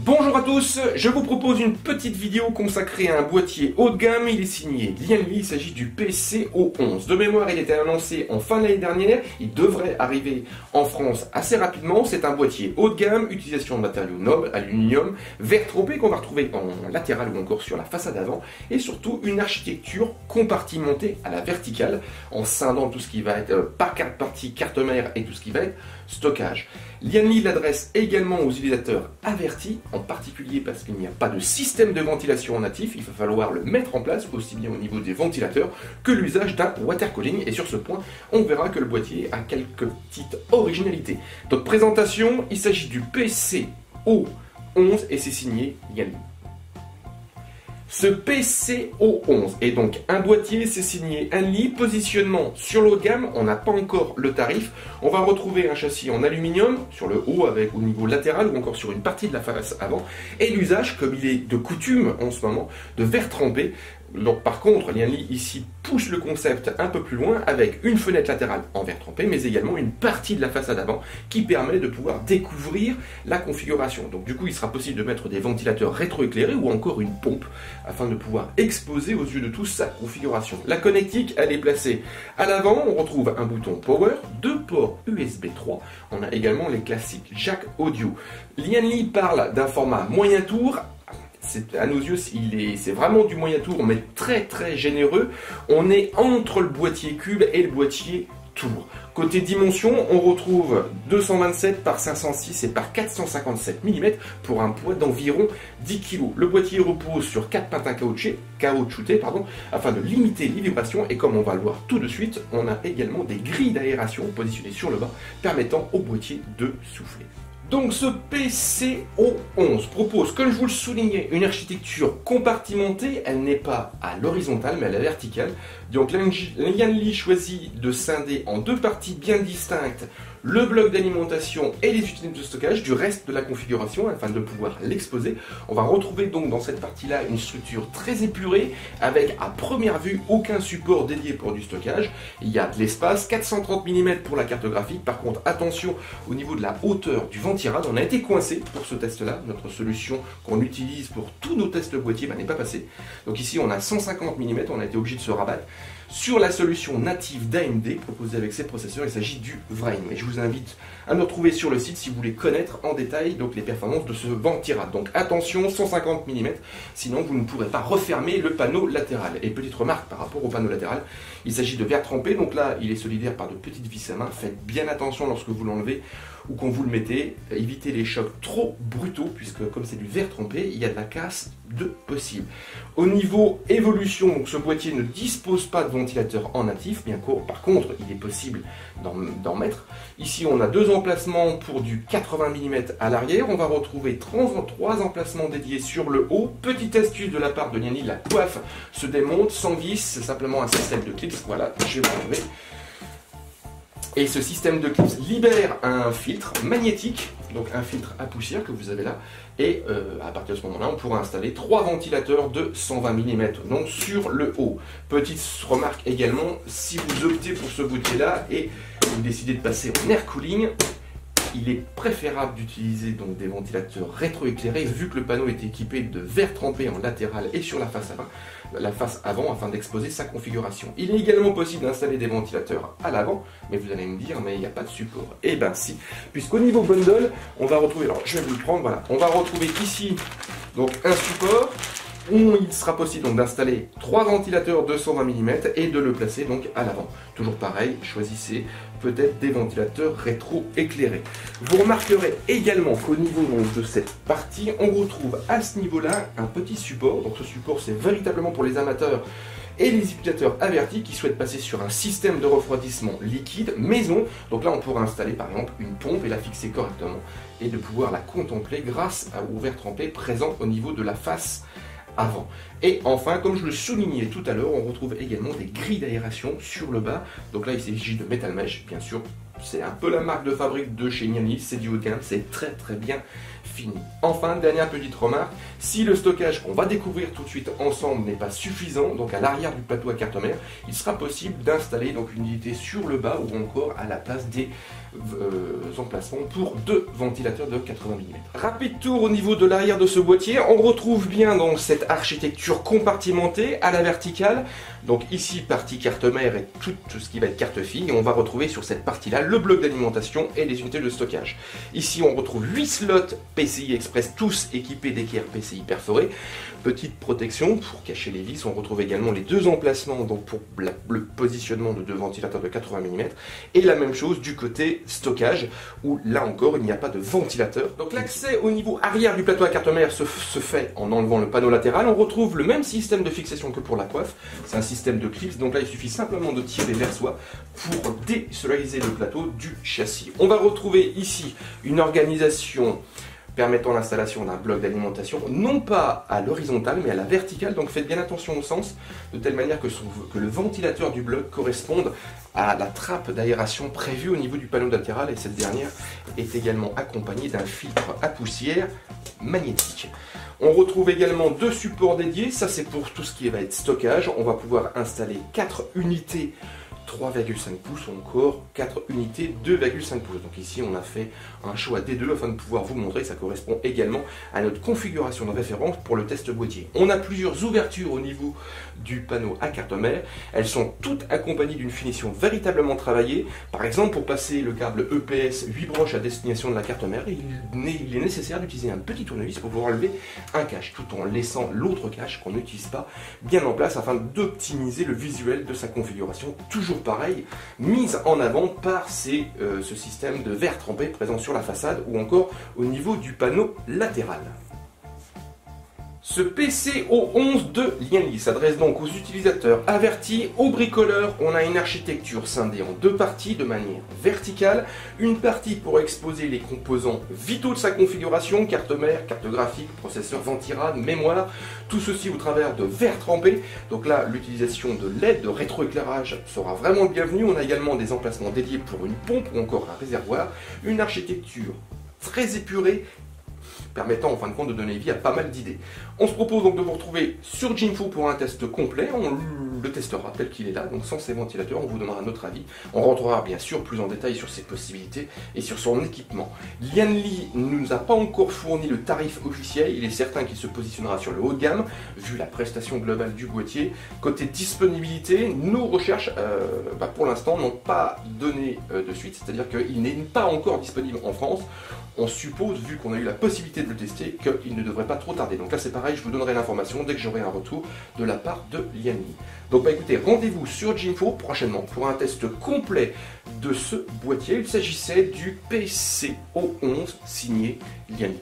Bonjour à tous, je vous propose une petite vidéo consacrée à un boîtier haut de gamme. Il est signé Lianli, il s'agit du PCO11. De mémoire, il était annoncé en fin d'année dernière, il devrait arriver en France assez rapidement. C'est un boîtier haut de gamme, utilisation de matériaux nobles, aluminium, verre trempé qu'on va retrouver en latéral ou encore sur la façade avant, et surtout une architecture compartimentée à la verticale, en scindant tout ce qui va être par partie carte mère et tout ce qui va être stockage. Lianli l'adresse également aux utilisateurs avertis, en particulier parce qu'il n'y a pas de système de ventilation natif, il va falloir le mettre en place aussi bien au niveau des ventilateurs que l'usage d'un water cooling, et sur ce point on verra que le boîtier a quelques petites originalités. Donc présentation, il s'agit du PCO11 et c'est signé Lianli. Ce PCO11 est donc un boîtier, c'est signé Lianli. Positionnement sur le haut de gamme, on n'a pas encore le tarif. On va retrouver un châssis en aluminium sur le haut avec au niveau latéral ou encore sur une partie de la face avant. Et l'usage, comme il est de coutume en ce moment, de verre trempé. Donc, par contre, Lianli ici pousse le concept un peu plus loin avec une fenêtre latérale en verre trempé, mais également une partie de la façade avant qui permet de pouvoir découvrir la configuration. Donc du coup, il sera possible de mettre des ventilateurs rétroéclairés ou encore une pompe afin de pouvoir exposer aux yeux de tous sa configuration. La connectique, elle est placée à l'avant. On retrouve un bouton Power, deux ports USB 3. On a également les classiques jack audio. Lianli parle d'un format moyen tour. À nos yeux, c'est vraiment du moyen tour, mais très généreux. On est entre le boîtier cube et le boîtier tour. Côté dimension, on retrouve 227 par 506 et par 457 mm pour un poids d'environ 10 kg. Le boîtier repose sur 4 patins caoutchoutés afin de limiter les vibrations, et comme on va le voir tout de suite, on a également des grilles d'aération positionnées sur le bas permettant au boîtier de souffler. Donc ce PCO11 propose, comme je vous le soulignais, une architecture compartimentée. Elle n'est pas à l'horizontale mais à la verticale. Donc Lianli choisit de scinder en deux parties bien distinctes le bloc d'alimentation et les unités de stockage du reste de la configuration afin de pouvoir l'exposer. On va retrouver donc dans cette partie-là une structure très épurée avec à première vue aucun support dédié pour du stockage. Il y a de l'espace, 430 mm pour la carte graphique. Par contre, attention au niveau de la hauteur du ventirad, on a été coincé pour ce test-là. Notre solution qu'on utilise pour tous nos tests boîtiers n'est pas passée. Donc ici on a 150 mm, on a été obligé de se rabattre sur la solution native d'AMD proposée avec ces processeurs. Il s'agit du Vrine. Et je vous invite à nous retrouver sur le site si vous voulez connaître en détail donc les performances de ce ventirad. Donc attention, 150 mm, sinon vous ne pourrez pas refermer le panneau latéral. Et petite remarque par rapport au panneau latéral, il s'agit de verre trempé, donc là il est solidaire par de petites vis à main. Faites bien attention lorsque vous l'enlevez ou quand vous le mettez, évitez les chocs trop brutaux puisque comme c'est du verre trempé, il y a de la casse de possible. Au niveau évolution, donc ce boîtier ne dispose pas de ventilateur en natif, bien que par contre il est possible d'en mettre. Ici on a deux emplacements pour du 80 mm à l'arrière. On va retrouver trois emplacements dédiés sur le haut. Petite astuce de la part de Lianli, la coiffe se démonte sans vis, c'est simplement un système de clips. Voilà, je vais vous enlever. Et ce système de clips libère un filtre magnétique, donc un filtre à poussière que vous avez là, et à partir de ce moment-là, on pourra installer trois ventilateurs de 120 mm donc sur le haut. Petite remarque également, si vous optez pour ce boîtier-là et vous décidez de passer en air cooling, il est préférable d'utiliser donc des ventilateurs rétroéclairés vu que le panneau est équipé de verre trempé en latéral et sur la face avant afin d'exposer sa configuration. Il est également possible d'installer des ventilateurs à l'avant, mais vous allez me dire mais il n'y a pas de support. Eh bien si, puisqu'au niveau bundle, on va retrouver, alors je vais vous le prendre, voilà, on va retrouver ici donc un support où il sera possible donc d'installer trois ventilateurs de 120 mm et de le placer donc à l'avant. Toujours pareil, choisissez peut-être des ventilateurs rétro-éclairés. Vous remarquerez également qu'au niveau donc, de cette partie, on retrouve à ce niveau-là un petit support. Donc ce support, c'est véritablement pour les amateurs et les utilisateurs avertis qui souhaitent passer sur un système de refroidissement liquide maison. Donc là, on pourra installer par exemple une pompe et la fixer correctement et de pouvoir la contempler grâce au verre trempé présent au niveau de la face avant. Et enfin, comme je le soulignais tout à l'heure, on retrouve également des grilles d'aération sur le bas. Donc là, il s'agit de Metal Mesh, bien sûr, c'est un peu la marque de fabrique de chez Lian Li, c'est du haut de gamme, c'est très bien fini. Enfin, dernière petite remarque, si le stockage qu'on va découvrir tout de suite ensemble n'est pas suffisant, donc à l'arrière du plateau à carte mère, il sera possible d'installer donc une unité sur le bas ou encore à la place des emplacements pour 2 ventilateurs de 80 mm. Rapide tour au niveau de l'arrière de ce boîtier, on retrouve bien donc cette architecture compartimentée à la verticale, donc ici partie carte mère et tout ce qui va être carte fille, et on va retrouver sur cette partie là le bloc d'alimentation et les unités de stockage. Ici on retrouve 8 slots PCI Express, tous équipés d'équerres PCI perforées. Petite protection pour cacher les vis, on retrouve également les 2 emplacements donc pour le positionnement de 2 ventilateurs de 80 mm, et la même chose du côté stockage, où là encore il n'y a pas de ventilateur. Donc l'accès au niveau arrière du plateau à carte mère se fait en enlevant le panneau latéral. On retrouve le même système de fixation que pour la coiffe, c'est un système de clips, donc là il suffit simplement de tirer vers soi pour désolariser le plateau du châssis. On va retrouver ici une organisation permettant l'installation d'un bloc d'alimentation, non pas à l'horizontale mais à la verticale, donc faites bien attention au sens, de telle manière que le ventilateur du bloc corresponde à la trappe d'aération prévue au niveau du panneau latéral, et cette dernière est également accompagnée d'un filtre à poussière magnétique. On retrouve également 2 supports dédiés, ça c'est pour tout ce qui va être stockage. On va pouvoir installer 4 unités 3,5 pouces ou encore 4 unités 2,5 pouces. Donc ici on a fait un choix des deux afin de pouvoir vous montrer, ça correspond également à notre configuration de référence pour le test boîtier. On a plusieurs ouvertures au niveau du panneau à carte mère, elles sont toutes accompagnées d'une finition véritablement travaillée. Par exemple, pour passer le câble EPS 8 branches à destination de la carte mère, il est nécessaire d'utiliser un petit tournevis pour pouvoir enlever un cache, tout en laissant l'autre cache qu'on n'utilise pas bien en place afin d'optimiser le visuel de sa configuration. Toujours pareil, mise en avant par ce système de verre trempé présent sur la façade ou encore au niveau du panneau latéral. Ce PCO11 de Lian Li s'adresse donc aux utilisateurs avertis, aux bricoleurs. On a une architecture scindée en 2 parties de manière verticale. Une partie pour exposer les composants vitaux de sa configuration, carte mère, carte graphique, processeur Ventirad, mémoire, tout ceci au travers de verre trempé. Donc là, l'utilisation de LED, de rétroéclairage sera vraiment bienvenue. On a également des emplacements dédiés pour une pompe ou encore un réservoir. Une architecture très épurée, permettant en fin de compte de donner vie à pas mal d'idées. On se propose donc de vous retrouver sur Jinfo pour un test complet. On le testera tel qu'il est là, donc sans ces ventilateurs, on vous donnera notre avis. On rentrera bien sûr plus en détail sur ses possibilités et sur son équipement. Lian Li ne nous a pas encore fourni le tarif officiel, il est certain qu'il se positionnera sur le haut de gamme, vu la prestation globale du boîtier. Côté disponibilité, nos recherches pour l'instant n'ont pas donné de suite, c'est-à-dire qu'il n'est pas encore disponible en France. On suppose, vu qu'on a eu la possibilité de le tester, qu'il ne devrait pas trop tarder. Donc là c'est pareil, je vous donnerai l'information dès que j'aurai un retour de la part de Lian Li. Donc écoutez, rendez-vous sur Jinfo prochainement pour un test complet de ce boîtier. Il s'agissait du PCO11 signé Lian Li.